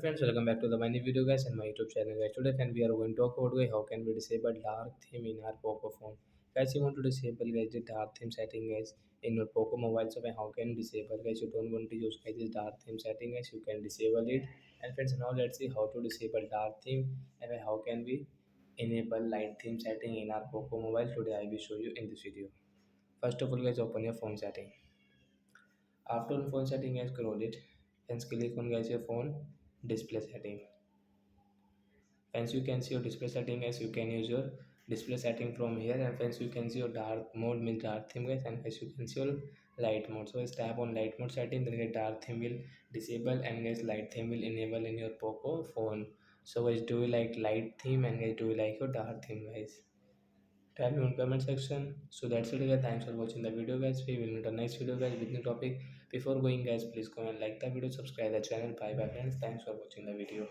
Friends, welcome back to the my new video guys and my YouTube channel guys. Today friend, we are going to talk about guys, how can we disable dark theme in our Poco phone. Guys, you want to disable guys the dark theme setting guys in your Poco mobile. So how can you disable guys? You don't want to use guys this dark theme setting guys. You can disable it. And friends, now let's see how to disable dark theme and how can we enable light theme setting in our Poco mobile. Today I will show you in this video. First of all guys, open your phone setting. After on phone setting guys, scroll it and click on guys your phone display setting. Hence you can see your display setting as you can use your display setting from here, and hence you can see your dark mode means dark theme guys, and as you can see your light mode. So just tap on light mode setting, then get dark theme will disable and guys light theme will enable in your Poco phone. So guys, do you like light theme and guys do you like your dark theme guys? Tell me in comment section. So that's it guys, thanks for watching the video guys. We will meet the next video guys with new topic. Before going guys, please go and like the video, subscribe the channel. Bye bye friends, thanks for watching the video.